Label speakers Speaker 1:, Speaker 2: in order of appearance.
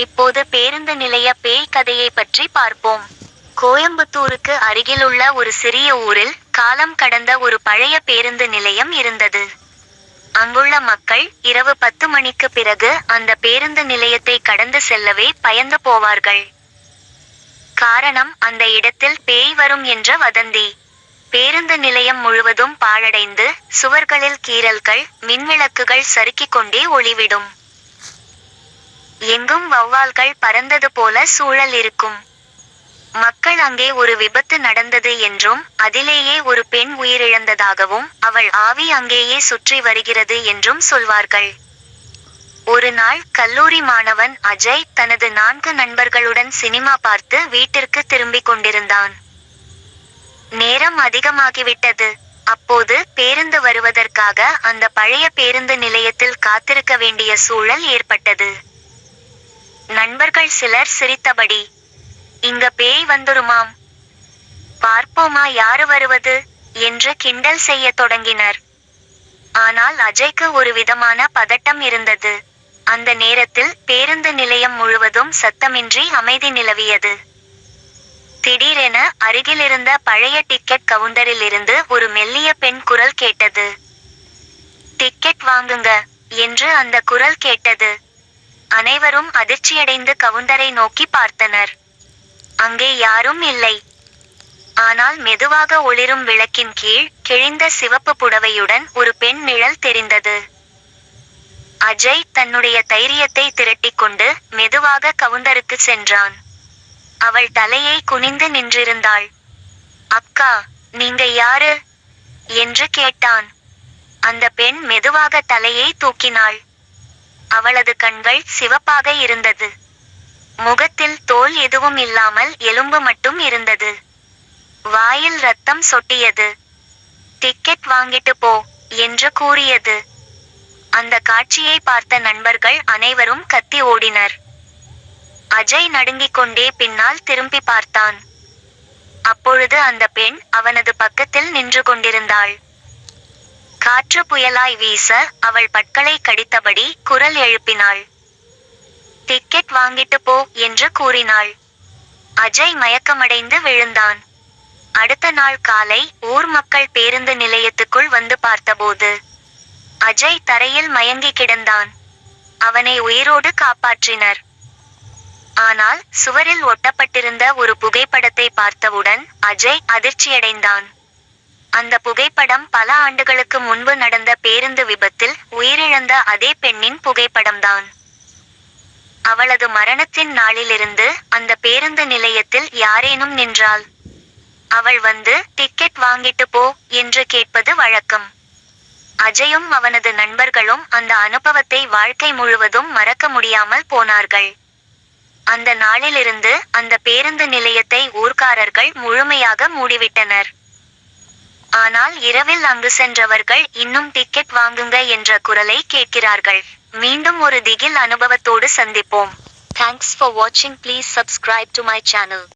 Speaker 1: இப்போது பேருந்து நிலைய பேய் கதையை பற்றி பார்ப்போம். கோயம்புத்தூருக்கு அருகிலுள்ள ஒரு சிறிய ஊரில் காலம் கடந்த ஒரு பழைய பேருந்து நிலையம் இருந்தது. அங்குள்ள மக்கள் இரவு 10 மணிக்கு பிறகு அந்த பேருந்து நிலையத்தை கடந்து செல்லவே பயந்து போவார்கள். காரணம், அந்த இடத்தில் பேய் வரும் என்ற வதந்தி. பேருந்து நிலையம் முழுவதும் பாழடைந்து சுவர்களில் கீறல்கள், மின்விளக்குகள் சறுக்கிக் கொண்டே ஒளிவிடும். எங்கும் வௌவால்கள் பறந்தது போல சூழல் இருக்கும். மக்கள் அங்கே ஒரு விபத்து நடந்தது என்றும், அதிலேயே ஒரு பெண் உயிரிழந்ததாகவும், அவள் ஆவி அங்கேயே சுற்றி வருகிறது என்றும் சொல்வார்கள். ஒரு நாள் கல்லூரி மாணவன் அஜய் தனது 4 நண்பர்களுடன் சினிமா பார்த்து வீட்டிற்கு திரும்பிக் கொண்டிருந்தான். நேரம் அதிகமாகிவிட்டது. அப்போது பேருந்து வருவதற்காக அந்த பழைய பேருந்து நிலையத்தில் காத்திருக்க வேண்டிய சூழல் ஏற்பட்டது. நண்பர்கள் சிலர் சிரித்தபடி, "இங்க பேய் வந்துருமாம், பார்ப்போமா யாரு வருவது" என்று கிண்டல் செய்யத் தொடங்கினர். ஆனால் அஜய்க்கு ஒரு விதமான பதட்டம் இருந்தது. அந்த நேரத்தில் பேருந்து நிலையம் முழுவதும் சத்தமின்றி அமைதி நிலவியது. திடீரென அருகிலிருந்த பழைய டிக்கெட் கவுண்டரில் இருந்து ஒரு மெல்லிய பெண் குரல் கேட்டது. "டிக்கெட் வாங்குங்க" என்று அந்த குரல் கேட்டது. அனைவரும் அதிர்ச்சியடைந்து கவுண்டரை நோக்கி பார்த்தனர். அங்கே யாரும் இல்லை. ஆனால் மெதுவாக ஒளிரும் விளக்கின் கீழ் கிழிந்த சிவப்பு புடவையுடன் ஒரு பெண் நிழல் தெரிந்தது. அஜய் தன்னுடைய தைரியத்தை திரட்டிக்கொண்டு மெதுவாக கவுண்டருக்கு சென்றான். அவள் தலையை குனிந்து நின்றிருந்தாள். "அக்கா, நீங்க யாரு?" என்று கேட்டான். அந்த பெண் மெதுவாக தலையை தூக்கினாள். அவளது கண்கள் சிவப்பாக இருந்தது. முகத்தில் தோல் எதுவும் இல்லாமல் எலும்பு மட்டும் இருந்தது. வாயில் ரத்தம் சொட்டியது. "டிக்கெட் வாங்கிட்டு போ" என்று கூறியது. அந்த காட்சியை பார்த்த நண்பர்கள் அனைவரும் கத்தி ஓடினர். அஜய் நடுங்கிக் கொண்டே பின்னால் திரும்பி பார்த்தான். அப்பொழுது அந்த பெண் அவனது பக்கத்தில் நின்று கொண்டிருந்தாள். காற்று புயலாய் வீச அவள் பற்களை கடித்தபடி குரல் எழுப்பினாள். "டிக்கெட் வாங்கிட்டு போ" என்று கூறினாள். அஜய் மயக்கமடைந்து விழுந்தான். அடுத்த நாள் காலை ஊர் மக்கள் பேருந்து நிலையத்துக்குள் வந்து பார்த்தபோது அஜய் தரையில் மயங்கி கிடந்தான். அவனை உயிரோடு காப்பாற்றினர். ஆனால் சுவரில் ஒட்டப்பட்டிருந்த ஒரு புகைப்படத்தை பார்த்தவுடன் அஜய் அதிர்ச்சியடைந்தான். அந்த புகைப்படம் பல ஆண்டுகளுக்கு முன்பு நடந்த பேருந்து விபத்தில் உயிரிழந்த அதே பெண்ணின் புகைப்படம்தான். அவளது மரணத்தின் நாளிலிருந்து அந்த பேருந்து நிலையத்தில் யாரேனும் நின்றால் அவள் வந்து "டிக்கெட் வாங்கிட்டு போ" என்று கேட்பது வழக்கம். அஜயும் அவனது நண்பர்களும் அந்த அனுபவத்தை வாழ்க்கை முழுவதும் மறக்க முடியாமல் போனார்கள். அந்த நாளிலிருந்து அந்த பேருந்து நிலையத்தை ஊர்க்காரர்கள் முழுமையாக மூடிவிட்டனர். ஆனால் இரவில் அங்கு சென்றவர்கள் இன்னும் "டிக்கெட் வாங்குங்க" என்ற குரலை கேட்கிறார்கள். மீண்டும் ஒரு திகில் அனுபவத்தோடு சந்திப்போம். Thanks for watching. Please subscribe to my channel.